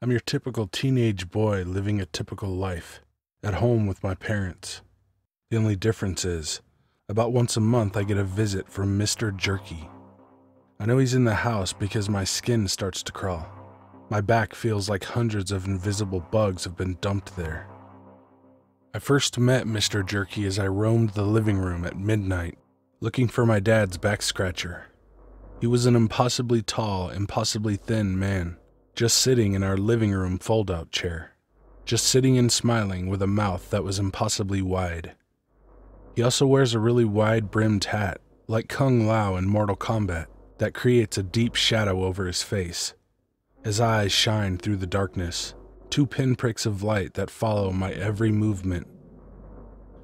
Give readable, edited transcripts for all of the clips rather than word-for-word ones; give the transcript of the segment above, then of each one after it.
I'm your typical teenage boy living a typical life, at home with my parents. The only difference is, about once a month I get a visit from Mr. Jerky. I know he's in the house because my skin starts to crawl. My back feels like hundreds of invisible bugs have been dumped there. I first met Mr. Jerky as I roamed the living room at midnight, looking for my dad's back scratcher. He was an impossibly tall, impossibly thin man, just sitting in our living room fold-out chair, just sitting and smiling with a mouth that was impossibly wide. He also wears a really wide-brimmed hat, like Kung Lao in Mortal Kombat, that creates a deep shadow over his face. His eyes shine through the darkness, two pinpricks of light that follow my every movement.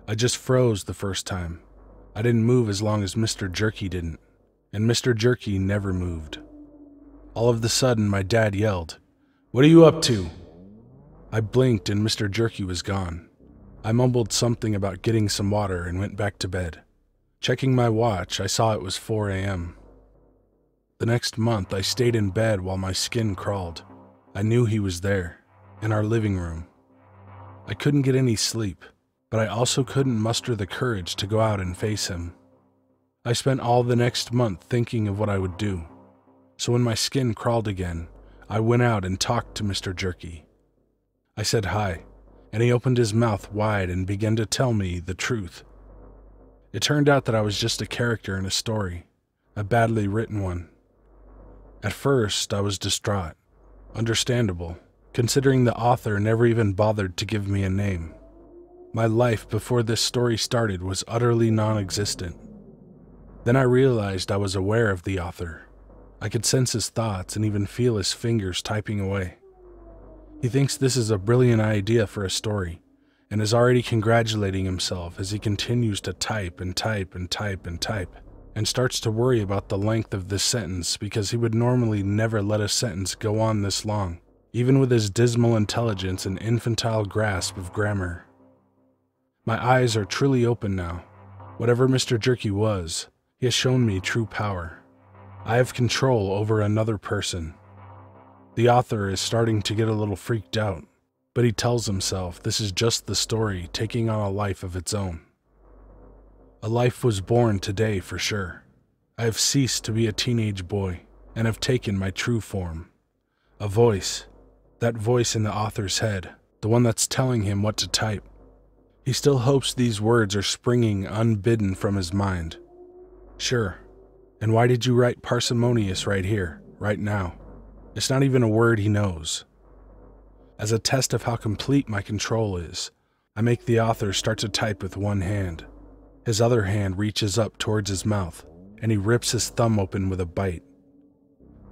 I just froze the first time. I didn't move as long as Mr. Jerky didn't, and Mr. Jerky never moved. All of the sudden, my dad yelled, "What are you up to?" I blinked and Mr. Jerky was gone. I mumbled something about getting some water and went back to bed. Checking my watch, I saw it was 4 a.m. The next month, I stayed in bed while my skin crawled. I knew he was there, in our living room. I couldn't get any sleep, but I also couldn't muster the courage to go out and face him. I spent all the next month thinking of what I would do. So when my skin crawled again, I went out and talked to Mr. Jerky. I said hi, and he opened his mouth wide and began to tell me the truth. It turned out that I was just a character in a story, a badly written one. At first, I was distraught. Understandable, considering the author never even bothered to give me a name. My life before this story started was utterly non-existent. Then I realized I was aware of the author. I could sense his thoughts and even feel his fingers typing away. He thinks this is a brilliant idea for a story, and is already congratulating himself as he continues to type and type and type and type, and starts to worry about the length of this sentence because he would normally never let a sentence go on this long, even with his dismal intelligence and infantile grasp of grammar. My eyes are truly open now. Whatever Mr. Jerky was, he has shown me true power. I have control over another person. The author is starting to get a little freaked out, but he tells himself this is just the story taking on a life of its own. A life was born today for sure. I have ceased to be a teenage boy and have taken my true form. A voice, that voice in the author's head, the one that's telling him what to type. He still hopes these words are springing unbidden from his mind. Sure. And why did you write parsimonious right here, right now? It's not even a word he knows. As a test of how complete my control is, I make the author start to type with one hand. His other hand reaches up towards his mouth, and he rips his thumb open with a bite.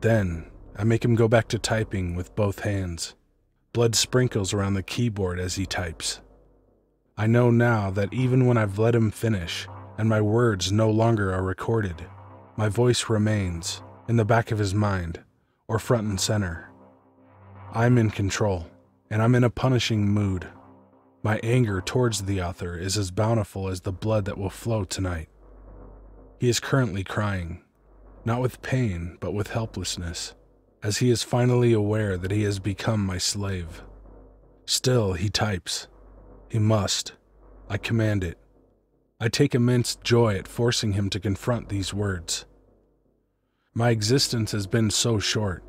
Then, I make him go back to typing with both hands. Blood sprinkles around the keyboard as he types. I know now that even when I've let him finish, and my words no longer are recorded, my voice remains, in the back of his mind, or front and center. I'm in control, and I'm in a punishing mood. My anger towards the author is as bountiful as the blood that will flow tonight. He is currently crying, not with pain, but with helplessness, as he is finally aware that he has become my slave. Still, he types. He must. I command it. I take immense joy at forcing him to confront these words. My existence has been so short,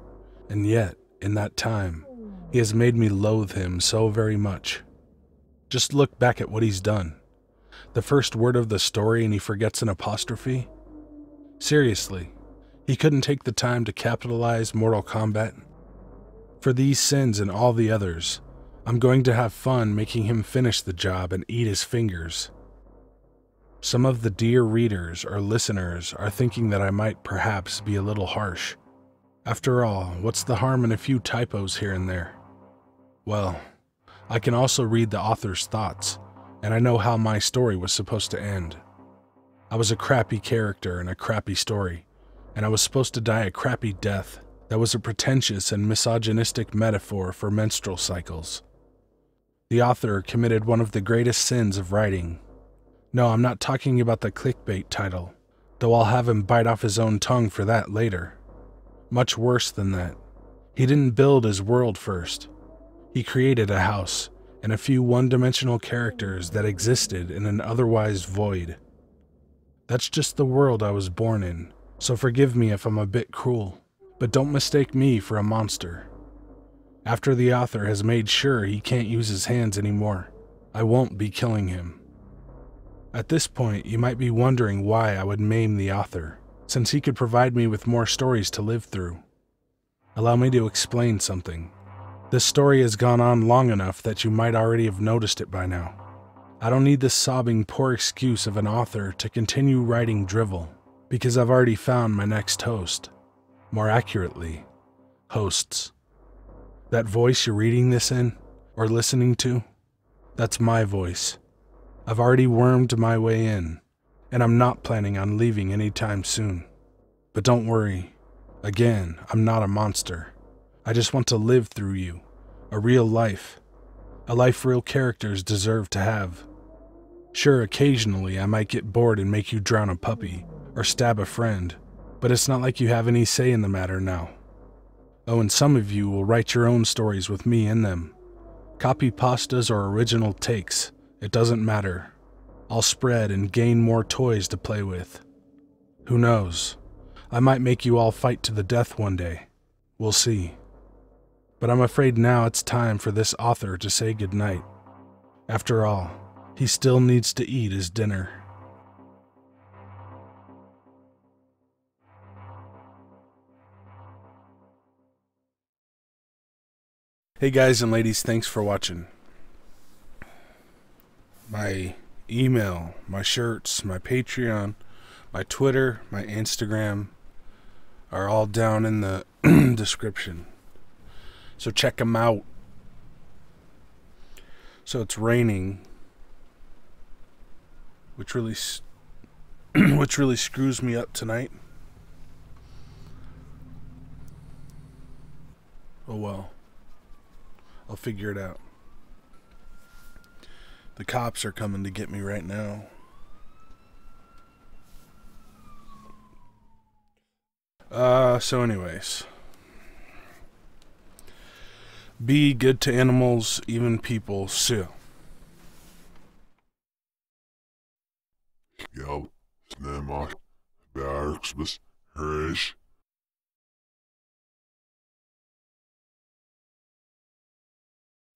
and yet, in that time, he has made me loathe him so very much. Just look back at what he's done. The first word of the story and he forgets an apostrophe? Seriously, he couldn't take the time to capitalize Mortal Kombat? For these sins and all the others, I'm going to have fun making him finish the job and eat his fingers. Some of the dear readers or listeners are thinking that I might perhaps be a little harsh. After all, what's the harm in a few typos here and there? Well, I can also read the author's thoughts, and I know how my story was supposed to end. I was a crappy character in a crappy story, and I was supposed to die a crappy death that was a pretentious and misogynistic metaphor for menstrual cycles. The author committed one of the greatest sins of writing. No, I'm not talking about the clickbait title, though I'll have him bite off his own tongue for that later. Much worse than that. He didn't build his world first. He created a house and a few one-dimensional characters that existed in an otherwise void. That's just the world I was born in, so forgive me if I'm a bit cruel, but don't mistake me for a monster. After the author has made sure he can't use his hands anymore, I won't be killing him. At this point, you might be wondering why I would maim the author, since he could provide me with more stories to live through. Allow me to explain something. This story has gone on long enough that you might already have noticed it by now. I don't need this sobbing poor excuse of an author to continue writing drivel, because I've already found my next host. More accurately, hosts. That voice you're reading this in, or listening to, that's my voice. I've already wormed my way in, and I'm not planning on leaving anytime soon. But don't worry, again, I'm not a monster. I just want to live through you, a real life, a life real characters deserve to have. Sure, occasionally I might get bored and make you drown a puppy, or stab a friend, but it's not like you have any say in the matter now. Oh, and some of you will write your own stories with me in them. Copy pastas or original takes, it doesn't matter. I'll spread and gain more toys to play with. Who knows? I might make you all fight to the death one day. We'll see. But I'm afraid now it's time for this author to say goodnight. After all, he still needs to eat his dinner. Hey guys and ladies, thanks for watching. My email, my shirts, my Patreon, my Twitter, my Instagram are all down in the description. So check them out. So it's raining, which really screws me up tonight. Oh well. I'll figure it out. The cops are coming to get me right now. So anyways. Be good to animals, even people, so. Ja, snämma, bärksbes, hörs.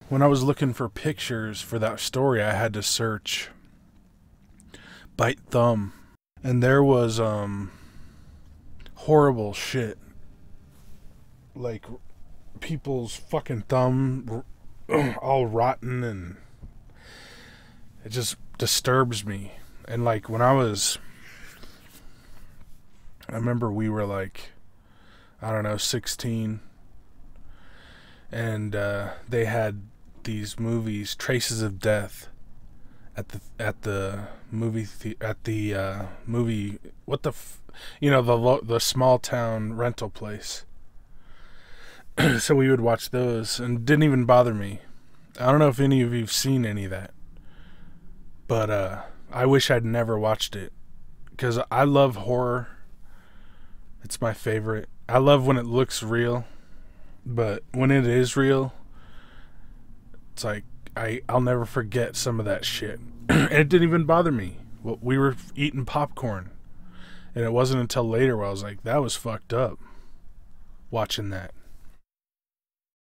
When I was looking for pictures for that story, I had to search bite thumb. And there was, horrible shit. Like, people's fucking thumb all rotten, and it just disturbs me. And like when I remember we were like, I don't know, 16, and they had these movies, Traces of Death, at the movie what the the small town rental place. So we would watch those, and it didn't even bother me. I don't know if any of you've seen any of that, but I wish I'd never watched it, because I love horror. It's my favorite. I love when it looks real, but when it is real, it's like I'll never forget some of that shit. And it didn't even bother me. Well, we were eating popcorn, and it wasn't until later where I was like, that was fucked up, watching that.